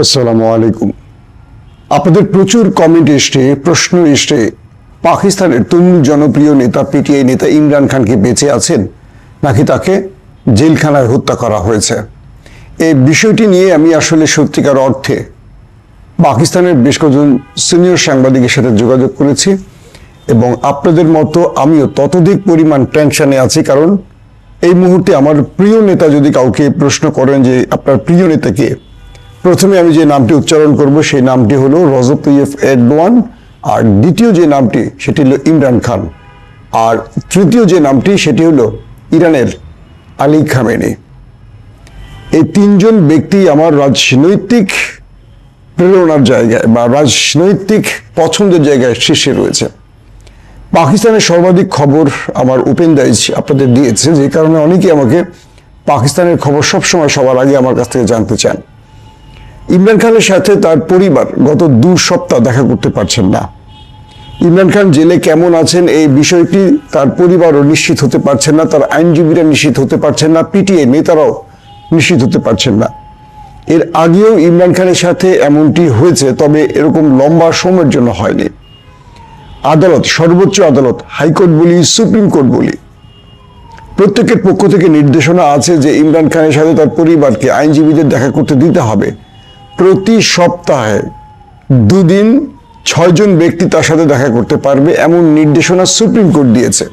আসসালামু আলাইকুম। আপনাদের প্রচুর কমেন্ট এসছে, প্রশ্ন এসছে, পাকিস্তানের তুমুল জনপ্রিয় নেতা পিটিআই নেতা ইমরান খান কি বেঁচে আছেন নাকি তাকে জেলখানায় হত্যা করা হয়েছে। এই বিষয়টি নিয়ে আমি আসলে সত্যিকার অর্থে পাকিস্তানের বেশ কয়েকজন সিনিয়র সাংবাদিকের সাথে যোগাযোগ করেছি এবং আপনাদের মতো আমিও ততোধিক পরিমাণ টেনশনে আছি। কারণ এই মুহূর্তে আমার প্রিয় নেতা, যদি কাউকে প্রশ্ন করেন যে আপনার প্রিয় নেতা কে, প্রথমে আমি যে নামটি উচ্চারণ করব সেই নামটি হলো রজব তাইয়্যিব এরদোয়ান, আর দ্বিতীয় যে নামটি সেটি হলো ইমরান খান, আর তৃতীয় যে নামটি সেটি হলো ইরানের আলী খামেনি। এই তিনজন ব্যক্তি আমার রাজনৈতিক প্রেরণার জায়গায় বা রাজনৈতিক পছন্দের জায়গায় শীর্ষে রয়েছে। পাকিস্তানের সর্বাধিক খবর আমার ওপেন দাইজ আপনাদের দিয়েছে, যে কারণে অনেকেই আমাকে পাকিস্তানের খবর সবসময় সবার আগে আমার কাছ থেকে জানতে চান। ইমরান খানের সাথে তার পরিবার গত 2 সপ্তাহ দেখা করতে পারছেন না। ইমরান খান জেলে কেমন আছেন এই বিষয়টি তার পরিবারও নিশ্চিত হতে পারছেন না, তার আইনজীবীরা নিশ্চিত হতে পারছেন না, পিটিআই নেতারাও নিশ্চিত হতে পারছেন না। এর আগেও ইমরান খানের সাথে এমনটি হয়েছে, তবে এরকম লম্বা সময়ের জন্য হয়নি। আদালত, সর্বোচ্চ আদালত, হাইকোর্ট বলি, সুপ্রিম কোর্ট বলি, প্রত্যেকের পক্ষ থেকে নির্দেশনা আছে যে ইমরান খানের সাথে তার পরিবারকে আইনজীবীদের দেখা করতে দিতে হবে। প্রতি সপ্তাহে 2 দিন 6 জন ব্যক্তি তার সাথে দেখা করতে পারবে, এমন নির্দেশনা সুপ্রিম কোর্ট দিয়েছে।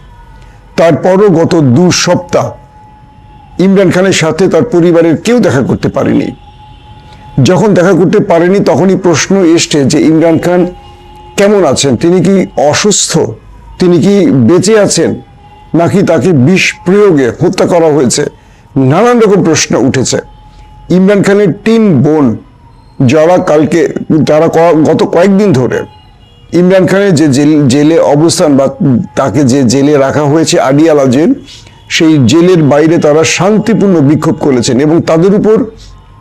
তারপরও গত 2 সপ্তাহ ইমরান খানের সাথে তার পরিবারের কেউ দেখা করতে পারেনি। যখন দেখা করতে পারেনি তখনই প্রশ্ন এসছে যে ইমরান খান কেমন আছেন, তিনি কি অসুস্থ, তিনি কি বেঁচে আছেন নাকি তাকে বিষ প্রয়োগে হত্যা করা হয়েছে। নানান রকম প্রশ্ন উঠেছে। ইমরান খানের 3 বোন যারা গত কয়েকদিন ধরে ইমরান খানের যে জেলে অবস্থান বা তাকে যে জেলে রাখা হয়েছে আডিয়ালা জেল, সেই জেলের বাইরে তারা শান্তিপূর্ণ বিক্ষোভ করেছেন এবং তাদের উপর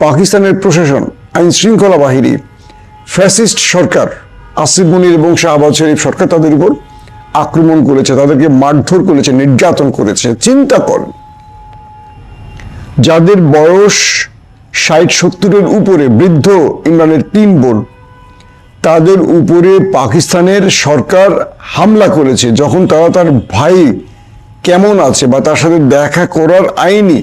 পাকিস্তানের প্রশাসন, আইন শৃঙ্খলা বাহিনী, ফ্যাসিস্ট সরকার, আসিফ মনির এবং শাহবাজ শরীফ সরকার তাদের উপর আক্রমণ করেছে, তাদেরকে মারধর করেছে, নির্যাতন করেছে। চিন্তা করেন, যাদের বয়স 60-70-এর উপরে, বৃদ্ধ ইমরানের 3 বোন, তাদের উপরে পাকিস্তানের সরকার হামলা করেছে। যখন তারা তার ভাই কেমন আছে বা তার সাথে দেখা করার আইনি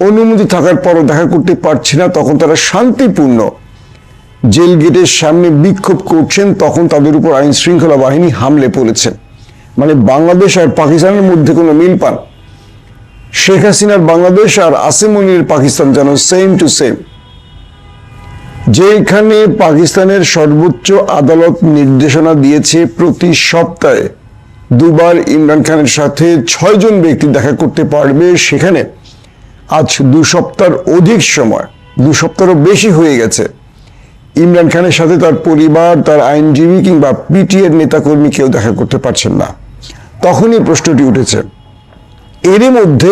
অনুমতি থাকার পরও দেখা করতে পারছে না, তখন তারা শান্তিপূর্ণ জেল গেটের সামনে বিক্ষোভ করছেন, তখন তাদের উপর আইন শৃঙ্খলা বাহিনী হামলে পড়েছে। মানে বাংলাদেশ আর পাকিস্তানের মধ্যে কোনো মিল পান, শেখ হাসিনার বাংলাদেশ আর আসিফ মনির পাকিস্তান যেন সেম টু সেম। যেখানে পাকিস্তানের সর্বোচ্চ আদালত নির্দেশনা দিয়েছে প্রতি সপ্তাহে 2 বার ইমরান খানের সাথে 6 জন ব্যক্তি দেখা করতে পারবে, সেখানে আজ 2 সপ্তাহের অধিক সময়, 2 সপ্তাহেরও বেশি হয়ে গেছে, ইমরান খানের সাথে তার পরিবার, তার আইনজীবী কিংবা পিটিআই নেতাকর্মী কেউ দেখা করতে পারছেন না। তখনই প্রশ্নটি উঠেছে। এরই মধ্যে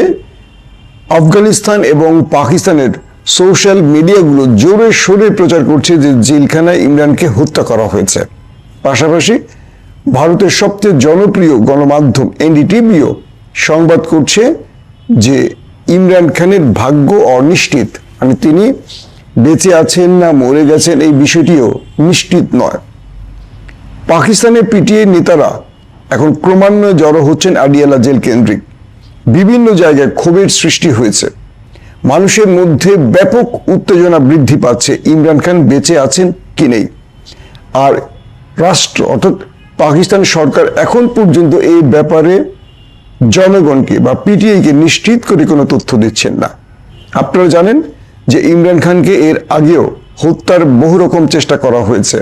আফগানিস্তান এবং পাকিস্তানের সোশ্যাল মিডিয়াগুলো জোরে সোরে প্রচার করছে যে জেলখানায় ইমরানকে হত্যা করা হয়েছে। পাশাপাশি ভারতের সবচেয়ে জনপ্রিয় গণমাধ্যম এনডিটিভিও সংবাদ করছে যে ইমরান খানের ভাগ্য অনিশ্চিত, মানে তিনি বেঁচে আছেন না মরে গেছেন এই বিষয়টিও নিশ্চিত নয়। পাকিস্তানের পিটিআই নেতারা এখন ক্রমান্বয়ে জড়ো হচ্ছেন আডিয়ালা জেল কেন্দ্রিক। বিভিন্ন জায়গায় ক্ষোভের সৃষ্টি হয়েছে, মানুষের মধ্যে ব্যাপক উত্তেজনা বৃদ্ধি পাচ্ছে ইমরান খান বেঁচে আছেন কি নেই। আর রাষ্ট্র অর্থাৎ পাকিস্তান সরকার এখন পর্যন্ত এই ব্যাপারে জনগণকে বা পিটিআইকে নিশ্চিত করে কোনো তথ্য দিচ্ছেন না। আপনারা জানেন যে ইমরান খানকে এর আগেও হত্যার বহু রকম চেষ্টা করা হয়েছে।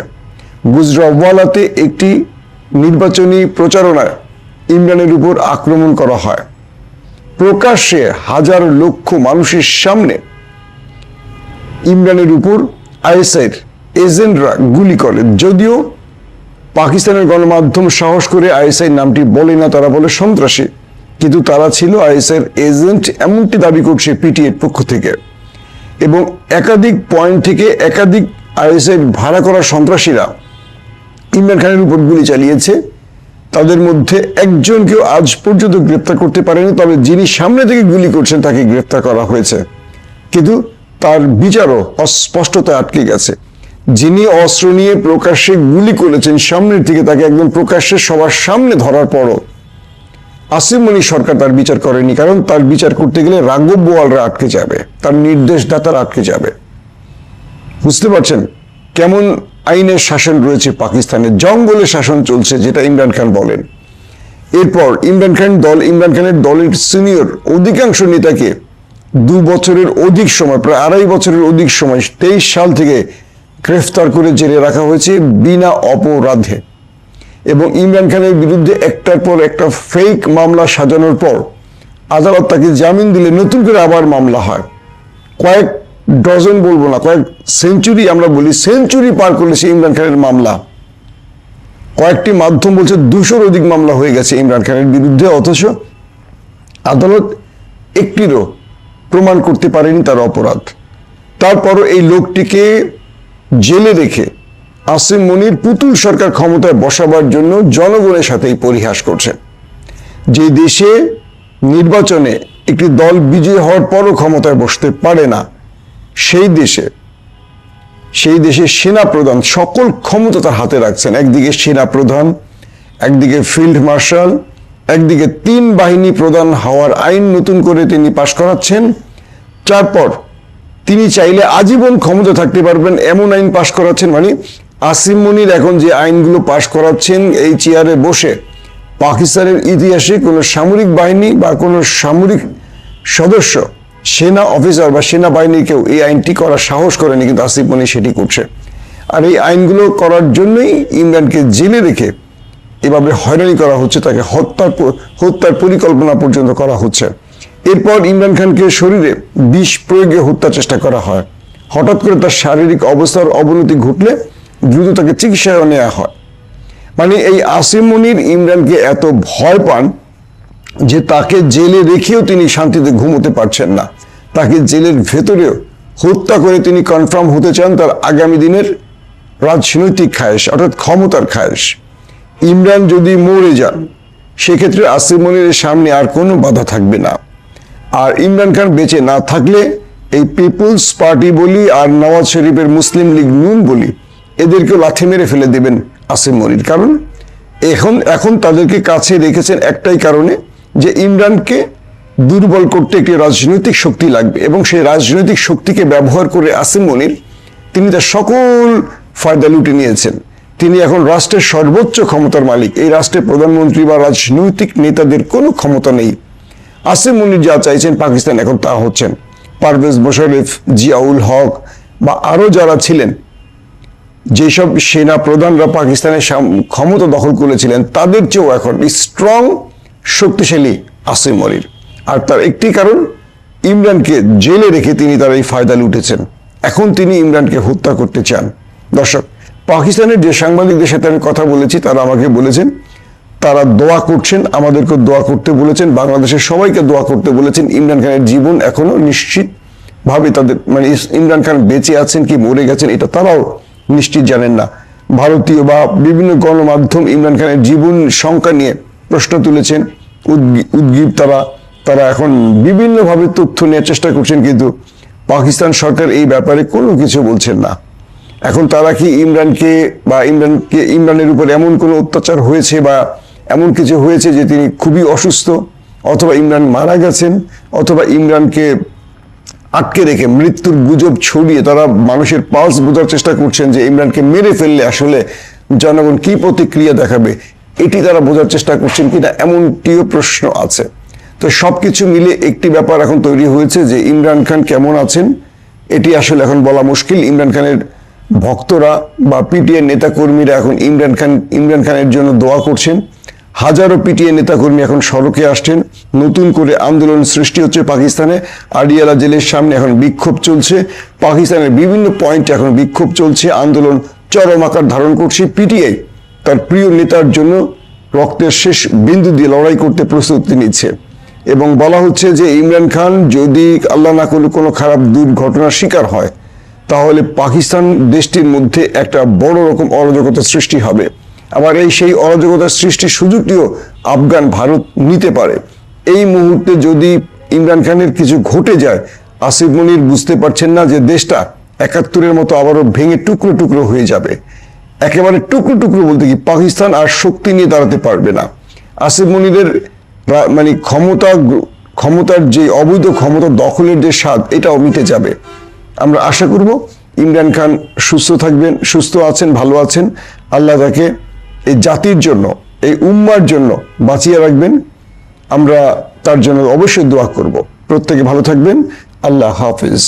গুজরাওয়ালাতে একটি নির্বাচনী প্রচারণায় ইমরানের উপর আক্রমণ করা হয়, প্রকাশ্যে হাজার লক্ষ মানুষের সামনে ইমরানের উপর আইএসআইয়ের এজেন্টরা গুলি করে। যদিও পাকিস্তানের গণমাধ্যম সাহস করে আইএসআই নামটি বলে না, তারা বলে সন্ত্রাসী, কিন্তু তারা ছিল আইএসআইয়ের এজেন্ট এমনটি দাবি করছে পিটিআইয়ের পক্ষ থেকে। এবং একাধিক পয়েন্ট থেকে একাধিক আইএসআই ভাড়া করা সন্ত্রাসীরা ইমরান খানের উপর গুলি চালিয়েছে। তাদের মধ্যে একজনকেও আজ পর্যন্ত গ্রেপ্তার করতে পারেনি, তবে যিনি সামনে থেকে গুলি করছেন তাকে গ্রেপ্তার করা হয়েছে। কিন্তু তার বিচারও অস্পষ্টতায় আটকে গেছে। যিনি অস্ত্র নিয়ে প্রকাশ্যে গুলি করেছেন সামনের থেকে, তাকে একদম প্রকাশ্যে সবার সামনে ধরার পরও আসিম মনির সরকার তার বিচার করেনি, কারণ তার বিচার করতে গেলে রাঘব বোয়ালরা আটকে যাবে, তার নির্দেশদাতারা আটকে যাবে। বুঝতে পারছেন কেমন আইনের শাসন রয়েছে পাকিস্তানে, জঙ্গলের শাসন চলছে, যেটা ইমরান খান বলেন। এরপর ইমরান খানের দলের সিনিয়র অধিকাংশ নেতাকে 2 বছরের অধিক সময়, প্রায় 2.5 বছরের অধিক সময়, 23 সাল থেকে গ্রেফতার করে জেলে রাখা হয়েছে বিনা অপরাধে। এবং ইমরান খানের বিরুদ্ধে একটার পর একটা ফেক মামলা সাজানোর পর আদালত তাকে জামিন দিলে নতুন করে আবার মামলা হয়। কয়েক ডজন বলবো না, কয়েক সেঞ্চুরি, আমরা বলি সেঞ্চুরি পার করেছে ইমরান খানের মামলা। কয়েকটি মাধ্যম বলছে 200-র অধিক মামলা হয়ে গেছে ইমরান খানের বিরুদ্ধে, অথচ আদালত একটিরও প্রমাণ করতে পারেনি তার অপরাধ। তারপরও এই লোকটিকে জেলে রেখে আসিম মনির পুতুল সরকার ক্ষমতায় বসাবার জন্য জনগণের সাথেই পরিহাস করছেন। যে দেশে নির্বাচনে একটি দল বিজয়ী হওয়ার পরও ক্ষমতায় বসতে পারে না, সেই দেশে সেনা প্রধান সকল ক্ষমতা তার হাতে রাখছেন। একদিকে সেনা প্রধান, একদিকে ফিল্ড মার্শাল, একদিকে 3 বাহিনী প্রধান হওয়ার আইন নতুন করে তিনি পাশ করাচ্ছেন। তারপর তিনি চাইলে আজীবন ক্ষমতা থাকতে পারবেন এমন আইন পাশ করাচ্ছেন। মানে আসিম মনির এখন যে আইনগুলো পাশ করাচ্ছেন এই চেয়ারে বসে, পাকিস্তানের ইতিহাসে কোনো সামরিক বাহিনী বা কোনো সামরিক সদস্য, সেনা অফিসার বা সেনাবাহিনীর কেউ এই আইনটি করার সাহস করেনি, কিন্তু আসিফ মনির সেটি করছে। আর এই আইনগুলো করার জন্যই ইমরানকে জেলে রেখে এভাবে হয়রানি করা হচ্ছে, তাকে হত্যার পরিকল্পনা পর্যন্ত করা হচ্ছে। এরপর ইমরান খানকে শরীরে বিষ প্রয়োগে হত্যা চেষ্টা করা হয়। হঠাৎ করে তার শারীরিক অবস্থার অবনতি ঘটলে দ্রুত তাকে চিকিৎসায় নেওয়া হয়। মানে এই আসিম মনির ইমরানকে এত ভয় পান যে তাকে জেলে রেখেও তিনি শান্তিতে ঘুমোতে পারছেন না। তাকে জেলের ভেতরেও হত্যা করে তিনি কনফার্ম হতে চান তার আগামী দিনের রাজনৈতিক খায়েশ, অর্থাৎ ক্ষমতার খায়েশ। ইমরান যদি মরে যান, সেক্ষেত্রে আসিম মনিরের সামনে আর কোনো বাধা থাকবে না। আর ইমরান খান বেঁচে না থাকলে এই পিপুলস পার্টি বলি আর নওয়াজ শরীফের মুসলিম লীগ নুন বলি, এদেরকেও লাথি মেরে ফেলে দেবেন আসিম মনির। কারণ এখন তাদেরকে কাছে রেখেছেন একটাই কারণে, যে ইমরানকে দুর্বল করতে একটি রাজনৈতিক শক্তি লাগবে, এবং সেই রাজনৈতিক শক্তিকে ব্যবহার করে আসিম মনির তিনি তার সকল ফায়দা লুটে নিয়েছেন। তিনি এখন রাষ্ট্রের সর্বোচ্চ ক্ষমতার মালিক। এই রাষ্ট্রের প্রধানমন্ত্রী বা রাজনৈতিক নেতাদের কোনো ক্ষমতা নেই। আসিম মনির যা চাইছেন পাকিস্তান এখন তা হচ্ছেন। পারভেজ মোশাররফ, জিয়াউল হক বা আরো যারা ছিলেন, যেসব সেনা প্রধানরা পাকিস্তানের ক্ষমতা দখল করেছিলেন, তাদের চেয়েও এখন স্ট্রং, শক্তিশালী আসিম মনির। আর তার একটি কারণ, ইমরানকে জেলে রেখে তিনি তার এই ফায়দা লুটেছেন। এখন তিনি ইমরানকে হত্যা করতে চান। দর্শক, পাকিস্তানের যে সাংবাদিকদের সাথে আমি কথা বলেছি, তারা আমাকে বলেছেন তারা দোয়া করছেন, আমাদেরকে দোয়া করতে বলেছেন, বাংলাদেশের সবাইকে দোয়া করতে বলেছেন। ইমরান খানের জীবন এখনো নিশ্চিত ভাবে তাদের, মানে ইমরান খান বেঁচে আছেন কি মরে গেছেন এটা তারাও নিশ্চিত জানেন না। ভারতীয় বা বিভিন্ন গণমাধ্যম ইমরান খানের জীবন সংখ্যা নিয়ে প্রশ্ন তুলেছেন, উদ্গ্রীব তারা এখন বিভিন্নভাবে তথ্য নেওয়ার চেষ্টা করছেন, কিন্তু পাকিস্তান সরকার এই ব্যাপারে কোনো কিছু বলছেন না। এখন তারা কি ইমরানের উপর এমন কোনো অত্যাচার হয়েছে বা এমন কিছু হয়েছে যে তিনি খুবই অসুস্থ, অথবা ইমরান মারা গেছেন, অথবা ইমরানকে আটকে রেখে মৃত্যুর গুজব ছড়িয়ে তারা মানুষের পালস বোঝার চেষ্টা করছেন যে ইমরানকে মেরে ফেললে আসলে জনগণ কি প্রতিক্রিয়া দেখাবে, এটি তারা বোঝার চেষ্টা করছেন কিনা, এমনটিও প্রশ্ন আছে। তো সবকিছু মিলে একটি ব্যাপার এখন তৈরি হয়েছে যে ইমরান খান কেমন আছেন এটি আসলে এখন বলা মুশকিল। ইমরান খানের ভক্তরা বা পিটিআই নেতাকর্মীরা এখন ইমরান খানের জন্য দোয়া করছেন। হাজারো পিটিআই নেতাকর্মী এখন সড়কে আসছেন। নতুন করে আন্দোলন সৃষ্টি হচ্ছে পাকিস্তানে। আডিয়ালা জেলের সামনে এখন বিক্ষোভ চলছে। পাকিস্তানের বিভিন্ন পয়েন্টে এখন বিক্ষোভ চলছে, আন্দোলন চরম আকার ধারণ করছে। পিটিআই তার প্রিয় নেতার জন্য রক্তের শেষ বিন্দু দিয়ে লড়াই করতে প্রস্তুতি নিচ্ছে, এবং বলা হচ্ছে যে ইমরান খান যদি আল্লাহ না করে কোনো খারাপ দুর্ঘটনার শিকার হয়, তাহলে পাকিস্তান দেশটির মধ্যে একটা বড় রকম অরাজকতার সৃষ্টি হবে। আবার সেই অরাজকতার সৃষ্টির সুযোগটিও ভারত নিতে পারে। এই মুহূর্তে যদি ইমরান খানের কিছু ঘটে যায়, আসিফ মনির বুঝতে পারছেন না যে দেশটা ৭১-এর মতো আবারও ভেঙে টুকরো টুকরো হয়ে যাবে। একেবারে টুকরো টুকরো বলতে কি পাকিস্তান আর শক্তি নিয়ে দাঁড়াতে পারবে না। আসিফ মনিরের মানে ক্ষমতার যে অবৈধ ক্ষমতা দখলের যে স্বাদ, এটাও মিটে যাবে। আমরা আশা করব ইমরান খান সুস্থ থাকবেন, সুস্থ আছেন, ভালো আছেন। আল্লাহ তাকে এই জাতির জন্য, এই উম্মার জন্য বাঁচিয়ে রাখবেন। আমরা তার জন্য অবশ্যই দোয়া করব। প্রত্যেকে ভালো থাকবেন। আল্লাহ হাফিজ।